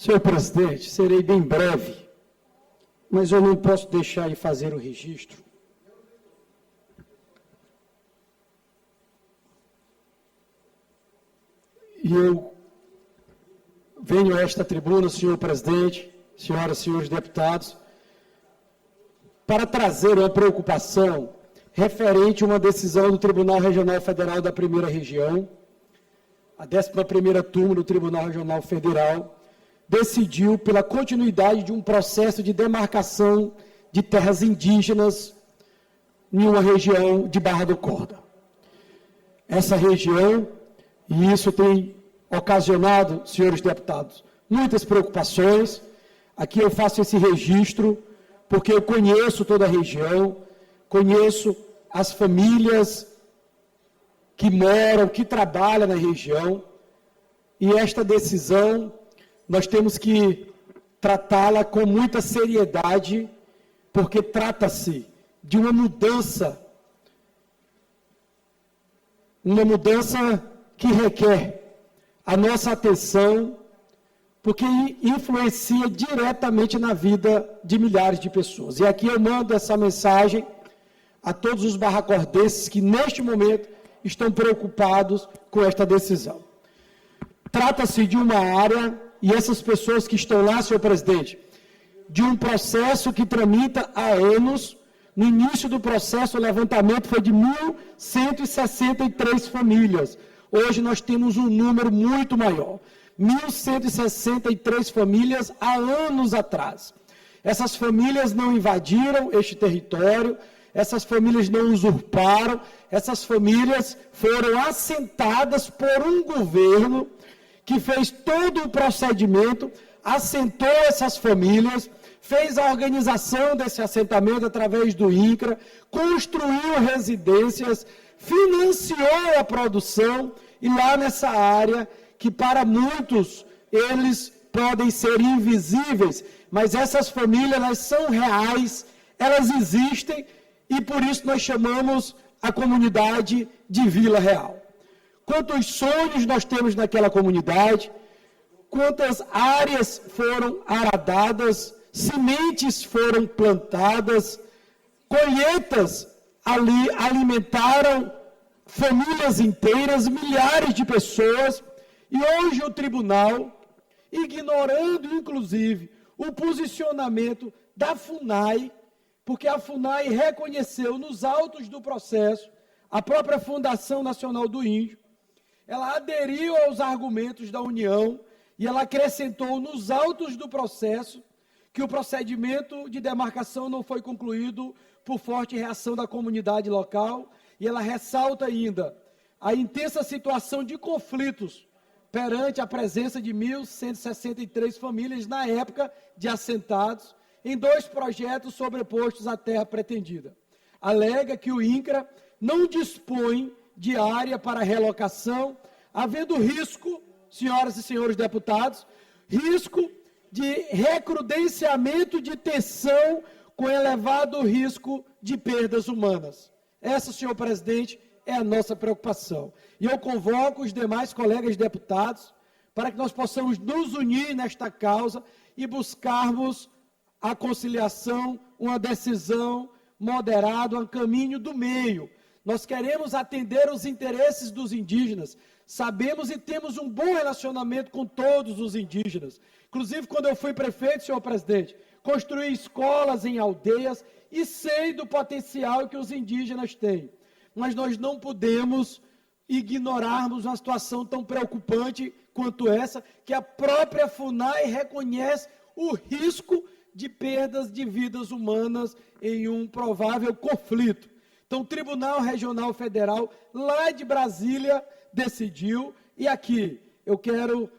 Senhor presidente, serei bem breve, mas eu não posso deixar de fazer o registro. E eu venho a esta tribuna, senhor presidente, senhoras e senhores deputados, para trazer uma preocupação referente a uma decisão do Tribunal Regional Federal da Primeira Região, a 11ª turma do Tribunal Regional Federal, decidiu pela continuidade de um processo de demarcação de terras indígenas em uma região de Barra do Corda. Essa região, e isso tem ocasionado, senhores deputados, muitas preocupações. Aqui eu faço esse registro porque eu conheço toda a região, conheço as famílias que moram, que trabalham na região, e esta decisão nós temos que tratá-la com muita seriedade, porque trata-se de uma mudança que requer a nossa atenção, porque influencia diretamente na vida de milhares de pessoas. E aqui eu mando essa mensagem a todos os barracordenses que, neste momento, estão preocupados com esta decisão. Trata-se de uma área, e essas pessoas que estão lá, senhor presidente, de um processo que tramita há anos. No início do processo, o levantamento foi de 1.163 famílias. Hoje nós temos um número muito maior, 1.163 famílias há anos atrás. Essas famílias não invadiram este território, essas famílias não usurparam, essas famílias foram assentadas por um governo que fez todo o procedimento, assentou essas famílias, fez a organização desse assentamento através do INCRA, construiu residências, financiou a produção, e lá nessa área, que para muitos eles podem ser invisíveis, mas essas famílias, elas são reais, elas existem, e por isso nós chamamos a comunidade de Vila Real. Quantos sonhos nós temos naquela comunidade, quantas áreas foram aradadas, sementes foram plantadas, colheitas ali alimentaram famílias inteiras, milhares de pessoas, e hoje o tribunal, ignorando inclusive o posicionamento da FUNAI, porque a FUNAI reconheceu nos autos do processo, a própria Fundação Nacional do Índio, ela aderiu aos argumentos da União e ela acrescentou nos autos do processo que o procedimento de demarcação não foi concluído por forte reação da comunidade local, e ela ressalta ainda a intensa situação de conflitos perante a presença de 1.163 famílias na época de assentados em 2 projetos sobrepostos à terra pretendida. Alega que o INCRA não dispõe de área para relocação, havendo risco, senhoras e senhores deputados, risco de recrudescimento de tensão com elevado risco de perdas humanas. Essa, senhor presidente, é a nossa preocupação. E eu convoco os demais colegas deputados para que nós possamos nos unir nesta causa e buscarmos a conciliação, uma decisão moderada, um caminho do meio. Nós queremos atender os interesses dos indígenas, sabemos e temos um bom relacionamento com todos os indígenas. Inclusive, quando eu fui prefeito, senhor presidente, construí escolas em aldeias e sei do potencial que os indígenas têm. Mas nós não podemos ignorarmos uma situação tão preocupante quanto essa, que a própria FUNAI reconhece o risco de perdas de vidas humanas em um provável conflito. Então, o Tribunal Regional Federal, lá de Brasília, decidiu, e aqui eu quero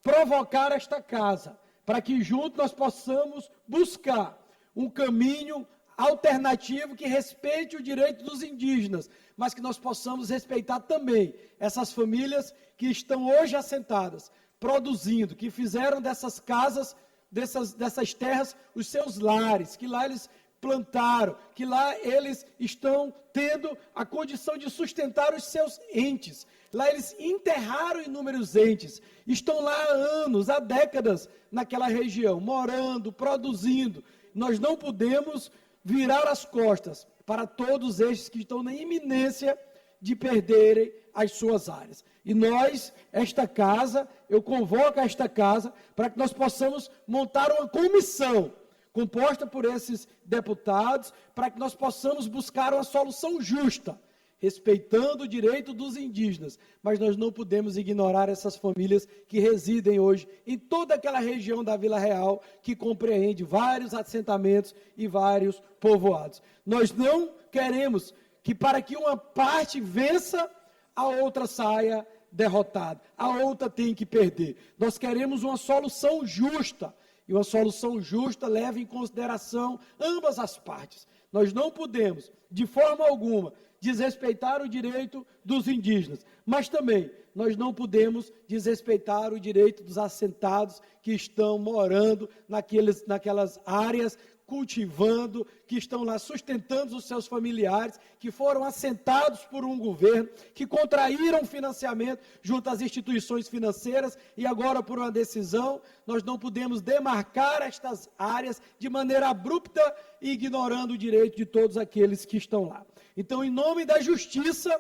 provocar esta casa, para que juntos nós possamos buscar um caminho alternativo que respeite o direito dos indígenas, mas que nós possamos respeitar também essas famílias que estão hoje assentadas, produzindo, que fizeram dessas casas, dessas terras, os seus lares, que lá eles plantaram, que lá eles estão tendo a condição de sustentar os seus entes. Lá eles enterraram inúmeros entes, estão lá há anos, há décadas naquela região, morando, produzindo. Nós não podemos virar as costas para todos estes que estão na iminência de perderem as suas áreas. E nós, esta casa, eu convoco esta casa para que nós possamos montar uma comissão composta por esses deputados, para que nós possamos buscar uma solução justa, respeitando o direito dos indígenas, mas nós não podemos ignorar essas famílias que residem hoje em toda aquela região da Vila Real, que compreende vários assentamentos e vários povoados. Nós não queremos que para que uma parte vença, a outra saia derrotada, a outra tem que perder. Nós queremos uma solução justa, e uma solução justa leva em consideração ambas as partes. Nós não podemos, de forma alguma, desrespeitar o direito dos indígenas, mas também nós não podemos desrespeitar o direito dos assentados que estão morando naquelas áreas, cultivando, que estão lá sustentando os seus familiares, que foram assentados por um governo, que contraíram financiamento junto às instituições financeiras e agora por uma decisão, nós não podemos demarcar estas áreas de maneira abrupta e ignorando o direito de todos aqueles que estão lá. Então, em nome da justiça,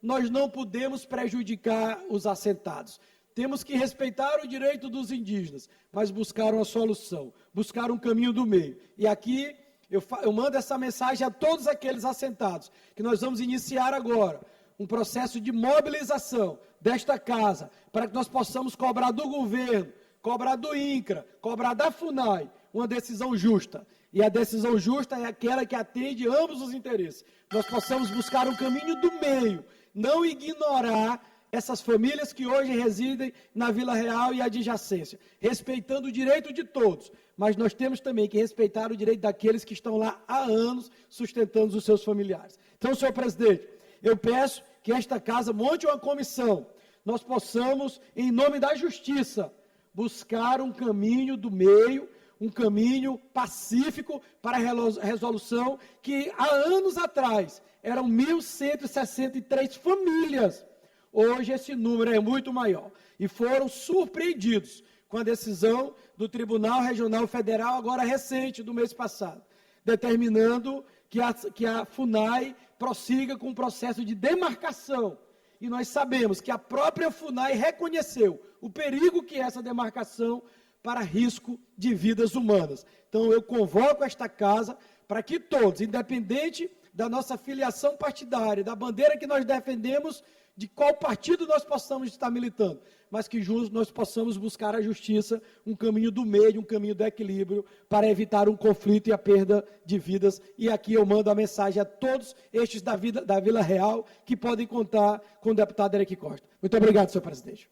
nós não podemos prejudicar os assentados. Temos que respeitar o direito dos indígenas, mas buscar uma solução, buscar um caminho do meio. E aqui eu mando essa mensagem a todos aqueles assentados, que nós vamos iniciar agora um processo de mobilização desta casa, para que nós possamos cobrar do governo, cobrar do INCRA, cobrar da FUNAI, uma decisão justa. E a decisão justa é aquela que atende ambos os interesses. Nós possamos buscar um caminho do meio, não ignorar essas famílias que hoje residem na Vila Real e adjacência, respeitando o direito de todos, mas nós temos também que respeitar o direito daqueles que estão lá há anos sustentando os seus familiares. Então, senhor presidente, eu peço que esta casa monte uma comissão, nós possamos, em nome da justiça, buscar um caminho do meio, um caminho pacífico para a resolução que há anos atrás eram 1.163 famílias. Hoje esse número é muito maior e foram surpreendidos com a decisão do Tribunal Regional Federal, agora recente, do mês passado, determinando que a FUNAI prossiga com o processo de demarcação. E nós sabemos que a própria FUNAI reconheceu o perigo que é essa demarcação para risco de vidas humanas. Então eu convoco esta casa para que todos, independente da nossa filiação partidária, da bandeira que nós defendemos, de qual partido nós possamos estar militando, mas que juntos nós possamos buscar a justiça, um caminho do meio, um caminho do equilíbrio, para evitar um conflito e a perda de vidas. E aqui eu mando a mensagem a todos estes da Vila Real, que podem contar com o deputado Eric Costa. Muito obrigado, senhor presidente.